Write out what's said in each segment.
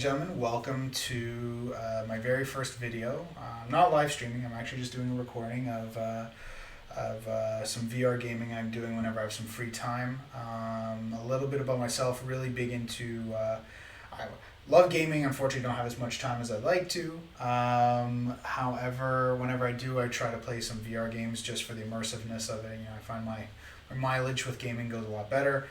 gentlemen, welcome to my very first video. I'm not live streaming, I'm actually just doing a recording of some VR gaming I'm doing whenever I have some free time. A little bit about myself, really big into, I love gaming, unfortunately don't have as much time as I'd like to. However, whenever I do, I try to play some VR games just for the immersiveness of it. I find my mileage with gaming goes a lot better.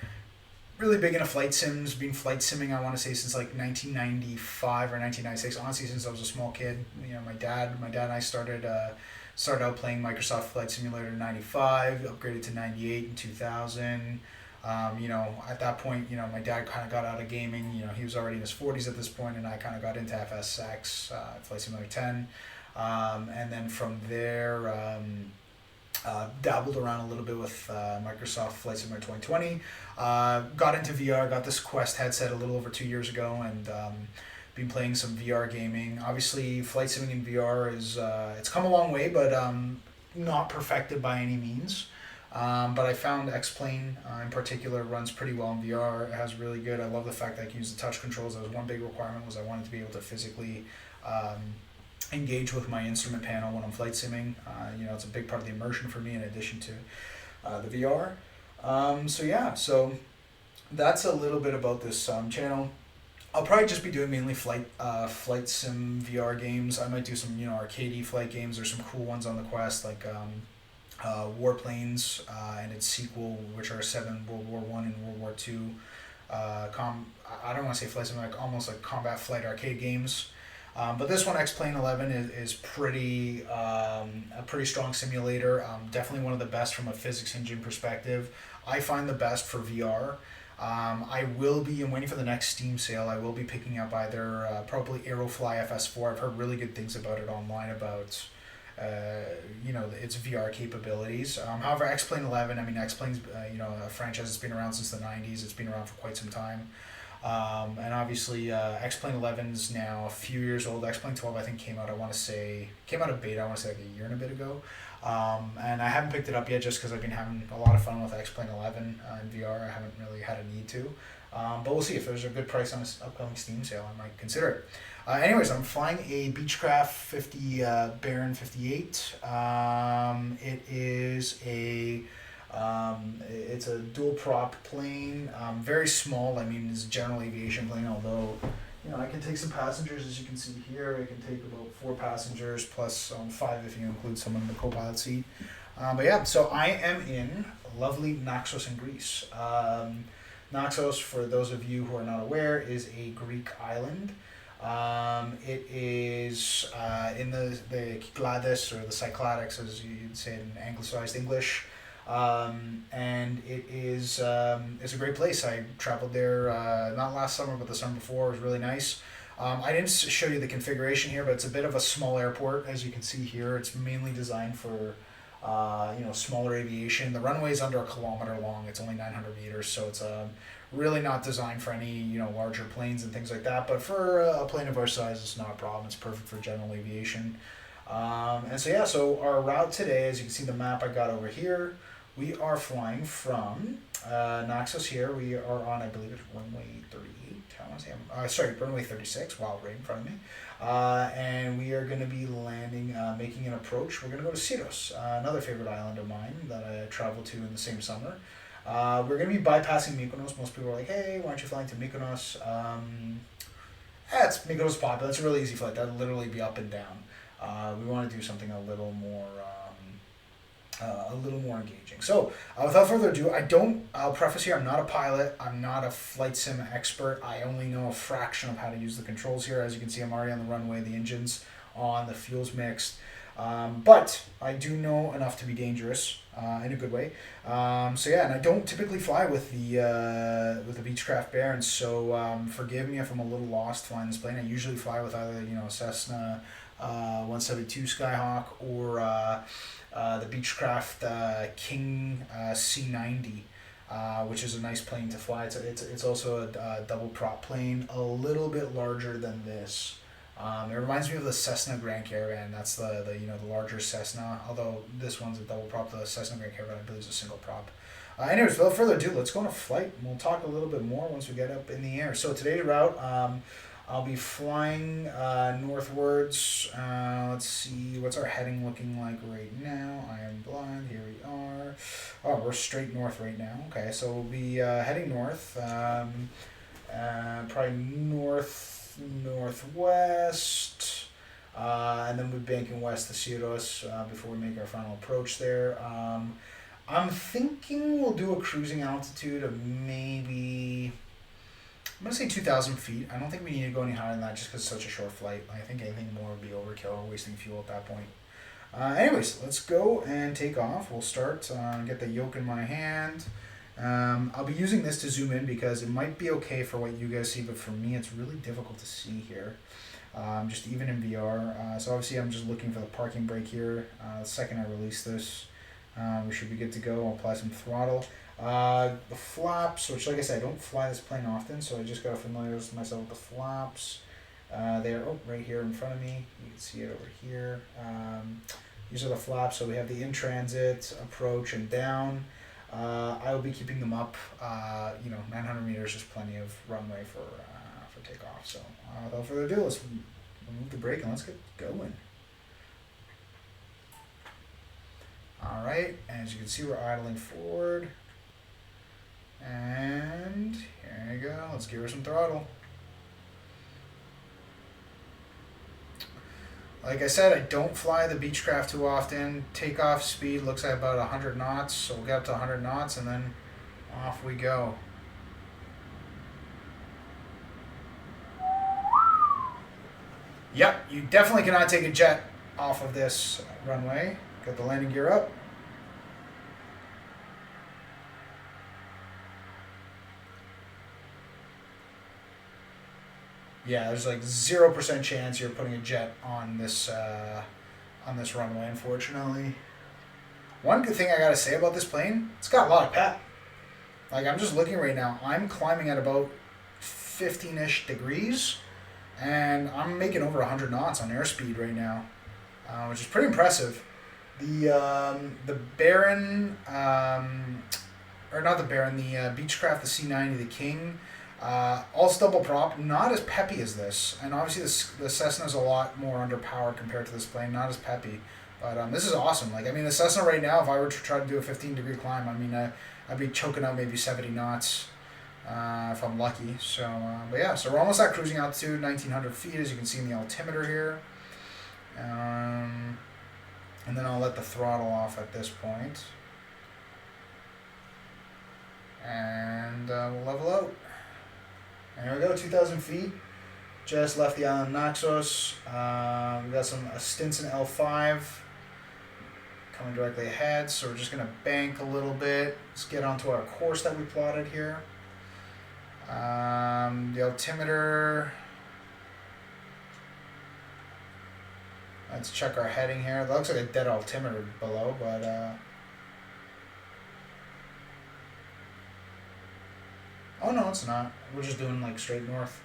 Really big into flight sims. Been flight simming, I want to say, since like 1995 or 1996. Honestly, since I was a small kid. My dad and I started out playing Microsoft Flight Simulator in '95, upgraded to '98 in 2000. At that point, my dad kind of got out of gaming. He was already in his 40s at this point, and I kind of got into FSX, Flight Simulator 10, and then from there. Dabbled around a little bit with Microsoft Flight Simulator 2020. Got into VR, got this Quest headset a little over 2 years ago, and been playing some VR gaming. Obviously, flight simming in VR is it's come a long way, but not perfected by any means. But I found X-Plane in particular runs pretty well in VR. It has really good. I love the fact that I can use the touch controls. That was one big requirement, was I wanted to be able to physically engage with my instrument panel when I'm flight simming. It's a big part of the immersion for me in addition to the VR. So that's a little bit about this channel. I'll probably just be doing mainly flight sim VR games. I might do some arcadey flight games. There's some cool ones on the Quest like Warplanes and its sequel, which are 7 World War I and World War II. I don't want to say flight sim, like almost like combat flight arcade games. But this one, X-Plane 11, is pretty a pretty strong simulator. Definitely one of the best from a physics engine perspective. I find the best for VR. I'm waiting for the next Steam sale. I will be picking up either probably Aerofly FS4. I've heard really good things about it online about its VR capabilities. However, X-Plane 11, X-Plane's a franchise that's been around since the 90s. It's been around for quite some time. And obviously, X-Plane 11 is now a few years old. X-Plane 12, I think, came out of beta, I want to say like a year and a bit ago. And I haven't picked it up yet just because I've been having a lot of fun with X-Plane 11 in VR. I haven't really had a need to. But we'll see if there's a good price on this upcoming Steam sale. I might consider it. Anyways, I'm flying a Beechcraft 50 Baron 58. It is it's a dual prop plane, very small. It's a general aviation plane, although I can take some passengers, as you can see here. I can take about 4 passengers plus 5 if you include someone in the co-pilot seat. So I am in lovely Naxos in Greece. Naxos, for those of you who are not aware, is a Greek island. It is in the Cyclades, or the Cycladics, as you'd say in anglicized English. And it is it's a great place. I traveled there not last summer, but the summer before. It was really nice. I didn't show you the configuration here, but it's a bit of a small airport, as you can see here. It's mainly designed for smaller aviation. The runway is under 1 kilometer long. It's only 900 meters, so it's really not designed for any larger planes and things like that. But for a plane of our size, it's not a problem. It's perfect for general aviation. So our route today, as you can see the map I got over here, we are flying from Naxos here. We are on, I believe it's runway 38. I want to say, runway 36. Wow, right in front of me. And we are going to be landing, making an approach. We're going to go to Syros, another favorite island of mine that I traveled to in the same summer. We're going to be bypassing Mykonos. Most people are like, hey, why aren't you flying to Mykonos? Mykonos is popular. It's a really easy flight. That'll literally be up and down. We want to do something a little more engaging. So, without further ado, I'll preface here, I'm not a pilot, I'm not a flight sim expert, I only know a fraction of how to use the controls here. As you can see, I'm already on the runway, the engine's on, the fuel's mixed, but I do know enough to be dangerous, in a good way. And I don't typically fly with the Beechcraft Baron, so forgive me if I'm a little lost flying this plane. I usually fly with either Cessna 172 Skyhawk or the Beechcraft King C90, which is a nice plane to fly. It's also a double prop plane, a little bit larger than this. It reminds me of the Cessna Grand Caravan. That's the larger Cessna, although this one's a double prop. The Cessna Grand Caravan, I believe, is a single prop. Anyways, without further ado, let's go on a flight. We'll talk a little bit more once we get up in the air. So today's route, I'll be flying northwards. Let's see, what's our heading looking like right now? I am blind. Here we are. Oh, we're straight north right now. Okay, so we'll be heading north. Probably northwest. And then we'll be banking west to Sirius before we make our final approach there. I'm thinking we'll do a cruising altitude of maybe, I'm going to say 2,000 feet. I don't think we need to go any higher than that just because it's such a short flight. I think anything more would be overkill, wasting fuel at that point. Anyways, let's go and take off. We'll start, get the yoke in my hand. I'll be using this to zoom in because it might be okay for what you guys see, but for me it's really difficult to see here. Just even in VR. So obviously I'm just looking for the parking brake here. The second I release this, we should be good to go. I'll apply some throttle. The flaps, which like I said, I don't fly this plane often, so I just got to familiarize myself with the flaps. They're right here in front of me. You can see it over here. These are the flaps, so we have the in-transit, approach, and down. I will be keeping them up. 900 meters is plenty of runway for takeoff. So without further ado, let's remove the brake and let's get going. All right, as you can see, we're idling forward. And here you go. Let's give her some throttle. Like I said, I don't fly the Beechcraft too often. Takeoff speed looks like about 100 knots, so we'll get up to 100 knots and then off we go. Yep, you definitely cannot take a jet off of this runway. Got the landing gear up. Yeah, there's like 0% chance you're putting a jet on this runway, unfortunately. One good thing I gotta say about this plane, it's got a lot of pep. Like, I'm just looking right now, I'm climbing at about 15-ish degrees, and I'm making over 100 knots on airspeed right now, which is pretty impressive. The Baron, or not the Baron, the Beechcraft, the C90, the King, also double prop, not as peppy as this, and obviously the Cessna's a lot more underpowered compared to this plane, not as peppy, but this is awesome. Like, I mean, the Cessna right now, if I were to try to do a 15-degree climb, I mean, I'd be choking out maybe 70 knots if I'm lucky. So, but yeah, so we're almost at cruising altitude, 1,900 feet, as you can see in the altimeter here, and then I'll let the throttle off at this point, and we'll level out. And here we go, 2,000 feet. Just left the island Naxos. We got some Stinson L5 coming directly ahead, so we're just going to bank a little bit. Let's get onto our course that we plotted here. The altimeter. Let's check our heading here. That looks like a dead altimeter below, but oh no, it's not. We're just doing like straight north.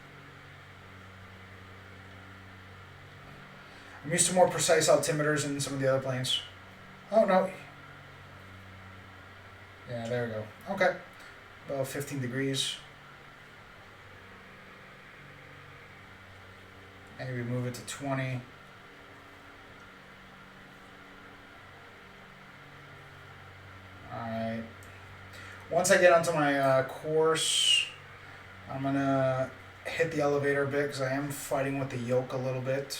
I'm used to more precise altimeters in some of the other planes. Oh no. Yeah, there we go. Okay. About 15 degrees. Maybe move it to 20. Alright. Once I get onto my course, I'm going to hit the elevator a bit because I am fighting with the yoke a little bit.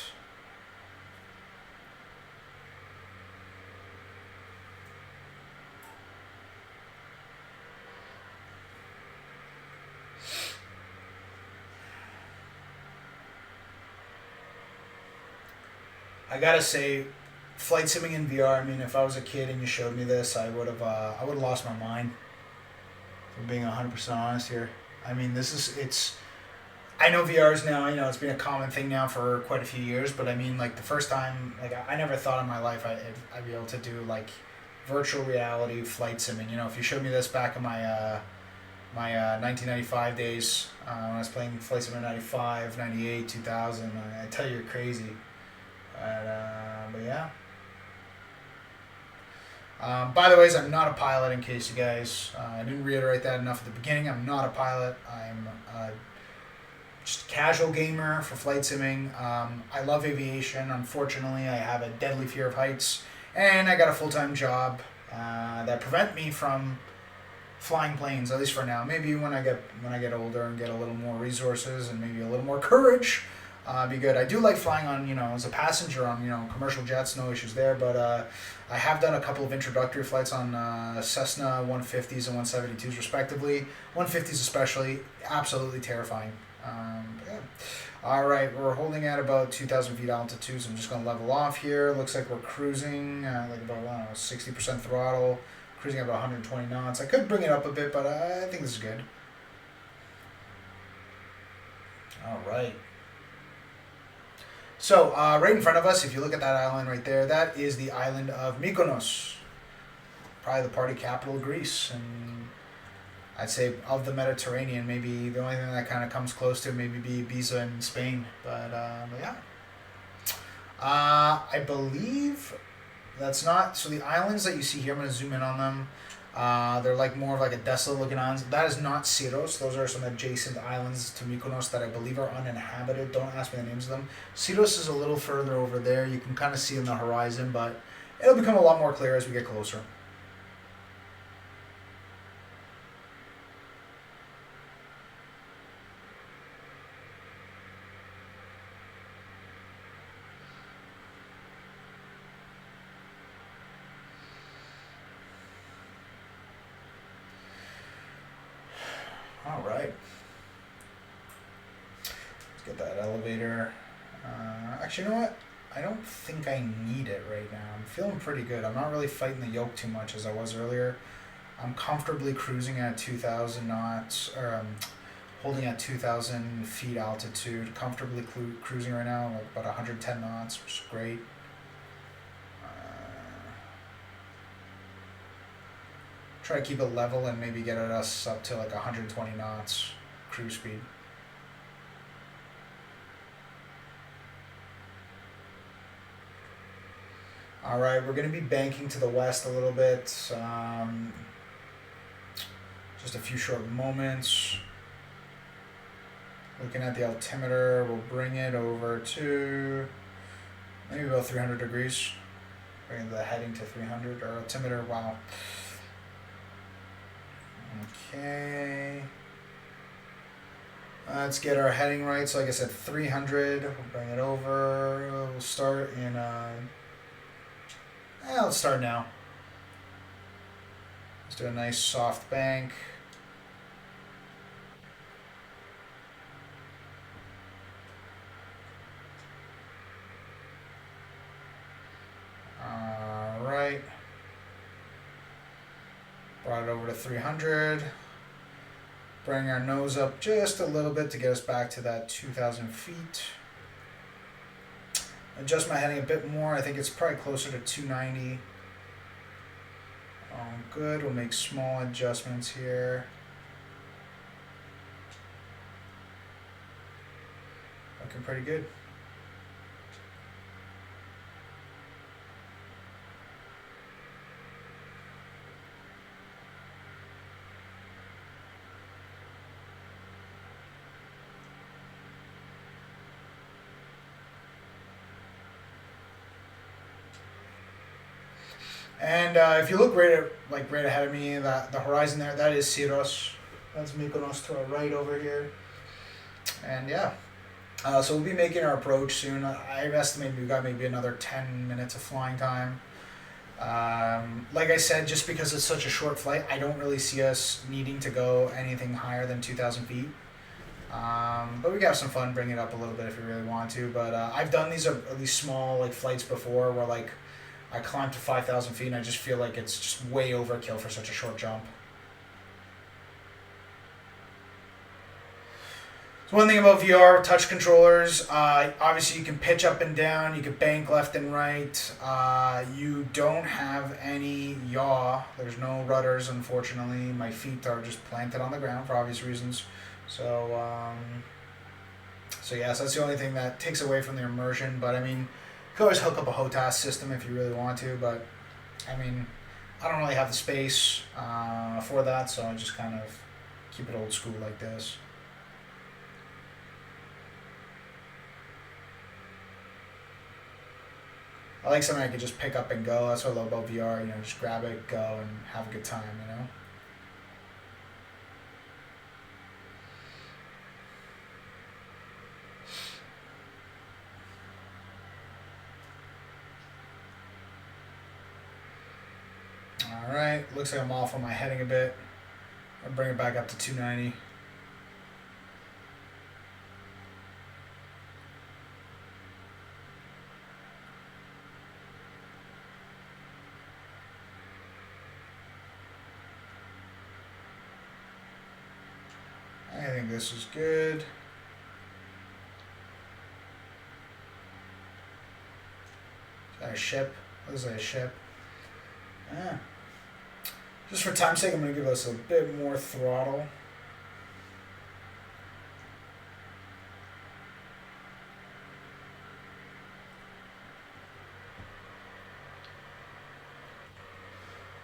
I gotta say, flight simming in VR, I mean, if I was a kid and you showed me this, I would have lost my mind. If I'm being 100% honest here. I mean, I know VR's now, it's been a common thing now for quite a few years, but I mean, like, the first time, like, I never thought in my life I'd be able to do, like, virtual reality flight simming. If you showed me this back in my 1995 days, when I was playing Flight Sim in 95, 98, 2000, I tell you, you're crazy. But yeah. By the way, I'm not a pilot, in case you guys, I didn't reiterate that enough at the beginning. I'm not a pilot. I'm a just a casual gamer for flight simming. I love aviation. Unfortunately, I have a deadly fear of heights, and I got a full-time job that prevent me from flying planes, at least for now. Maybe when I get older and get a little more resources and maybe a little more courage, be good. I do like flying on, as a passenger on, commercial jets, no issues there. But I have done a couple of introductory flights on Cessna 150s and 172s respectively. 150s especially, absolutely terrifying. Yeah. All right, we're holding at about 2,000 feet altitude, so I'm just going to level off here. Looks like we're cruising like about, I don't know, 60% throttle, cruising at about 120 knots. I could bring it up a bit, but I think this is good. All right. So right in front of us, if you look at that island right there, that is the island of Mykonos, probably the party capital of Greece, and I'd say of the Mediterranean, maybe the only thing that kind of comes close to maybe be Ibiza in Spain. But yeah, I believe that's not. So the islands that you see here, I'm going to zoom in on them. They're like more of like a desolate looking islands. That is not Syros. Those are some adjacent islands to Mykonos that I believe are uninhabited. Don't ask me the names of them. Syros is a little further over there. You can kind of see in the horizon, but it'll become a lot more clear as we get closer. All right. Let's get that elevator. Actually, you know what? I don't think I need it right now. I'm feeling pretty good. I'm not really fighting the yoke too much as I was earlier. I'm comfortably cruising at 2,000 knots, or holding at 2,000 feet altitude. Comfortably cruising right now, like about 110 knots, which is great. Try to keep it level and maybe get us up to like 120 knots cruise speed. All right, we're going to be banking to the west a little bit. Just a few short moments. Looking at the altimeter, we'll bring it over to maybe about 300 degrees. Bring the heading to 300, or altimeter, wow. Okay. Let's get our heading right. So like I said, 300. We'll bring it over. We'll start in... let's start now. Let's do a nice soft bank. All right. Brought it over to 300. Bring our nose up just a little bit to get us back to that 2,000 feet. Adjust my heading a bit more. I think it's probably closer to 290. Good. We'll make small adjustments here. Looking pretty good. And if you look right ahead of me, the horizon there, that is Syros. That's Mykonos to our right over here. And yeah, so we'll be making our approach soon. I estimate we've got maybe another 10 minutes of flying time. Like I said, just because it's such a short flight, I don't really see us needing to go anything higher than 2,000 feet. But we can have some fun, bring it up a little bit if we really want to. But I've done these small flights before where I climbed to 5,000 feet and I just feel like it's just way overkill for such a short jump. So one thing about VR, touch controllers, obviously you can pitch up and down, you can bank left and right. You don't have any yaw. There's no rudders, unfortunately. My feet are just planted on the ground for obvious reasons. So yes, that's the only thing that takes away from the immersion. But I mean, you can always hook up a HOTAS system if you really want to, but I mean, I don't really have the space for that, so I just kind of keep it old school like this. I like something I could just pick up and go. That's what I love about VR. You know, just grab it, go, and have a good time. You know. All right, looks like I'm off on my heading a bit. I'll bring it back up to 290. I think this is good. Is that a ship? What is that, a ship? Ah. Just for time's sake, I'm going to give us a bit more throttle.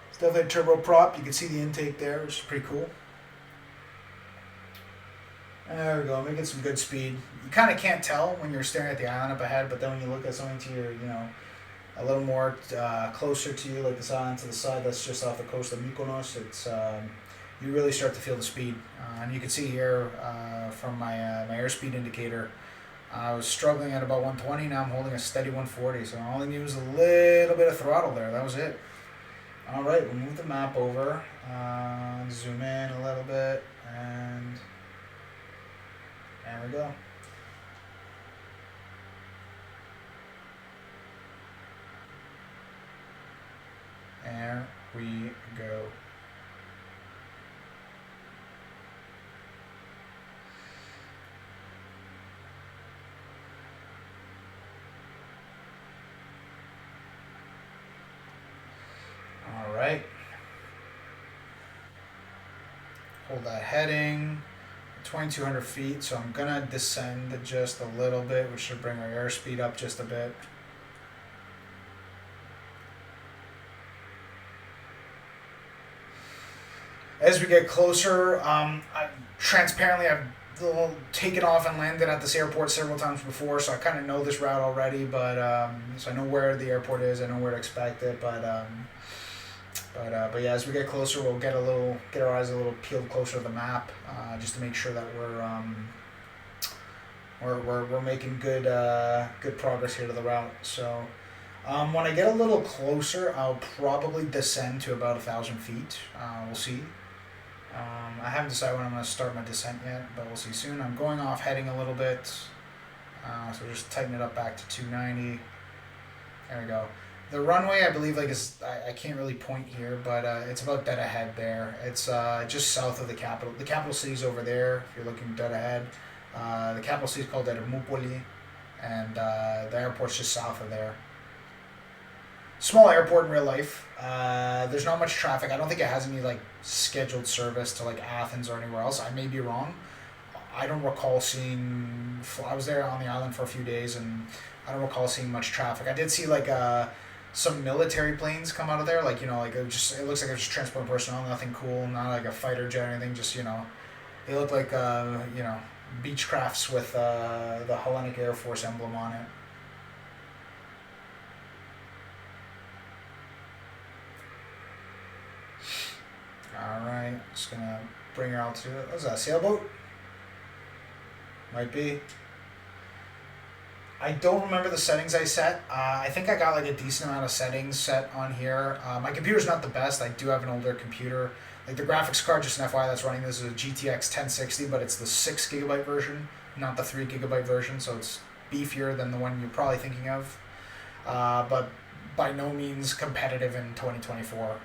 It's definitely a turboprop. You can see the intake there, which is pretty cool. There we go, making some good speed. You kind of can't tell when you're staring at the island up ahead, but then when you look at something to your, you know, a little more closer to you, like this island to the side that's just off the coast of Mykonos, it's you really start to feel the speed. And you can see here from my my airspeed indicator, I was struggling at about 120. Now I'm holding a steady 140. So all I need was a little bit of throttle there. That was it. All right, we'll move the map over, zoom in a little bit, and there we go. There we go. All right. Hold that heading. 2,200 feet, so I'm gonna descend just a little bit, which should bring our airspeed up just a bit. As we get closer, transparently, I've taken off and landed at this airport several times before, so I kind of know this route already. But so I know where the airport is, I know where to expect it. But yeah, as we get closer, we'll get our eyes a little peeled closer to the map, just to make sure that we're making good progress here to the route. So when I get a little closer, I'll probably descend to about 1,000 feet. We'll see. I haven't decided when I'm going to start my descent yet, but we'll see soon. I'm going off heading a little bit, so just tighten it up back to 290. There we go. The runway, I believe, I can't really point here, but it's about dead ahead there. It's just south of the capital. The capital city's over there, if you're looking dead ahead. The capital city is called Ermoupoli, and the airport's just south of there. Small airport in real life. There's not much traffic. I don't think it has any scheduled service to Athens or anywhere else. I may be wrong. I don't recall seeing. I was there on the island for a few days, and I don't recall seeing much traffic. I did see some military planes come out of there. It looks like it's just transporting personnel. Nothing cool. Not like a fighter jet or anything. Just they look like Beechcrafts with the Hellenic Air Force emblem on it. Alright, just gonna bring her out to it. What was that, a sailboat? Might be. I don't remember the settings I set. I think I got a decent amount of settings set on here. My computer's not the best. I do have an older computer. The graphics card, just an FYI, that's running this is a GTX 1060, but it's the 6GB version, not the 3GB version, so it's beefier than the one you're probably thinking of. But by no means competitive in 2024.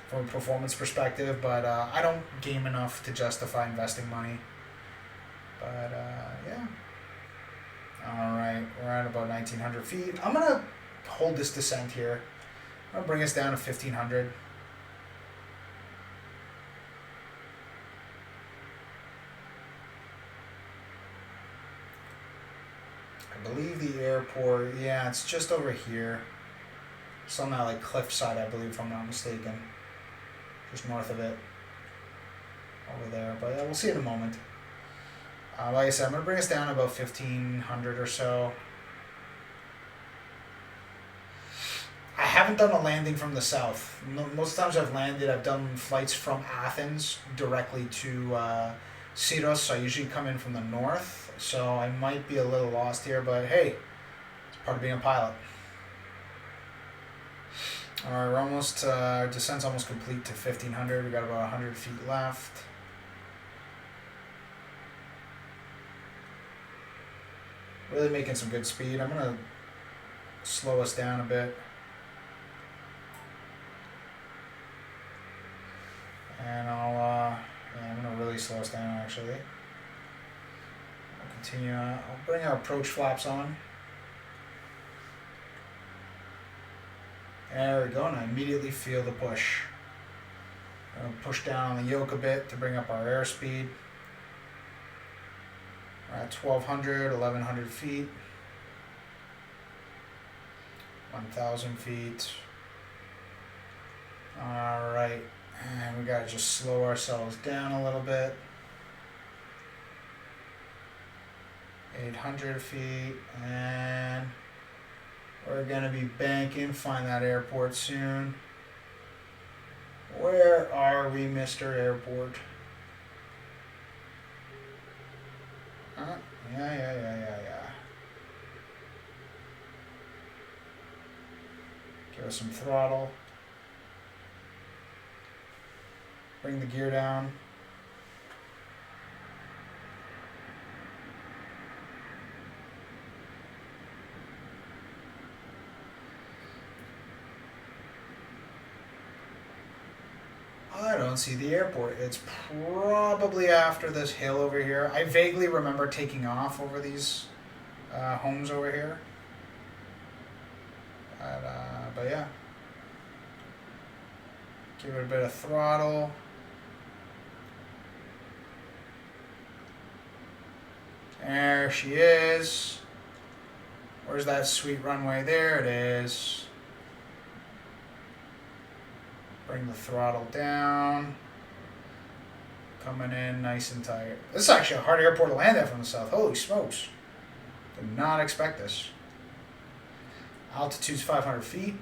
From a performance perspective, but I don't game enough to justify investing money. But yeah. Alright, we're at about 1,900 feet. I'm going to hold this descent here. I'm going to bring us down to 1,500. I believe the airport, yeah, it's just over here. It's on that cliffside, I believe, if I'm not mistaken. Just north of it, over there. But yeah, we'll see in a moment. Like I said, I'm going to bring us down to about 1,500 or so. haven't done a landing from the south. Most times I've landed, I've done flights from Athens directly to Syros, so I usually come in from the north. So I might be a little lost here, but hey, it's part of being a pilot. Alright, we're almost, our descent's almost complete to 1500. We got about 100 feet left. Really making some good speed. I'm going to slow us down a bit. And I'm going to really slow us down actually. I'll continue, I'll bring our approach flaps on. There we go, and I immediately feel the push. I'm going to push down on the yoke a bit to bring up our airspeed. We're at 1200, 1100 feet. 1000 feet. Alright, and we gotta just slow ourselves down a little bit. 800 feet, and we're gonna be banking, find that airport soon. Where are we, Mr. Airport? Yeah. Give us some throttle. Bring the gear down. I don't see the airport. It's probably after this hill over here. I vaguely remember taking off over these homes over here. But yeah. Give it a bit of throttle. There she is. Where's that sweet runway? There it is. Bring the throttle down. Coming in nice and tight. This is actually a hard airport to land at from the south. Holy smokes. Did not expect this. Altitude's 500 feet.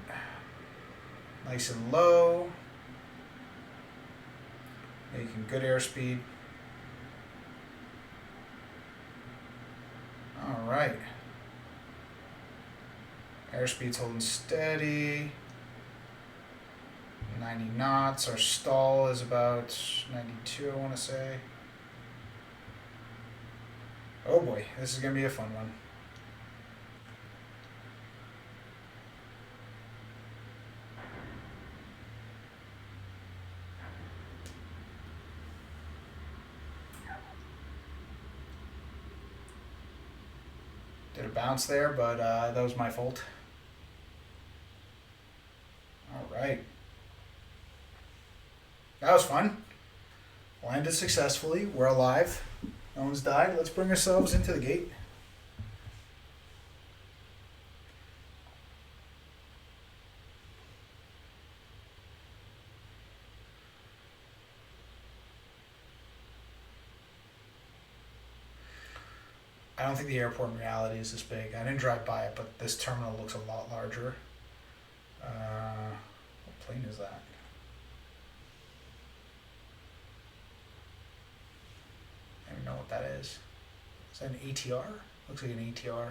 Nice and low. Making good airspeed. Alright. Airspeed's holding steady. 90 knots. Our stall is about 92, I want to say. Oh boy, this is going to be a fun one. Did a bounce there, but that was my fault. Alright. That was fun. Landed successfully. We're alive. No one's died. Let's bring ourselves into the gate. I don't think the airport in reality is this big. I didn't drive by it, but this terminal looks a lot larger. What plane is that? I don't even know what that is. Is that an ATR? Looks like an ATR.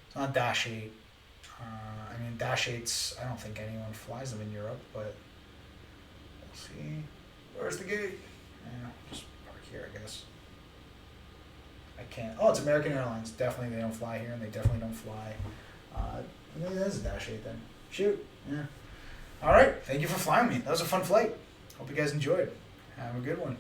It's not Dash 8. I mean, Dash 8s, I don't think anyone flies them in Europe, but we'll see. Where's the gate? Yeah, just park here, I guess. I can't. Oh, it's American Airlines. Definitely they don't fly here, and they definitely don't fly. Maybe that is a Dash 8 then. Shoot. Yeah. All right. Thank you for flying me. That was a fun flight. Hope you guys enjoyed. Have a good one.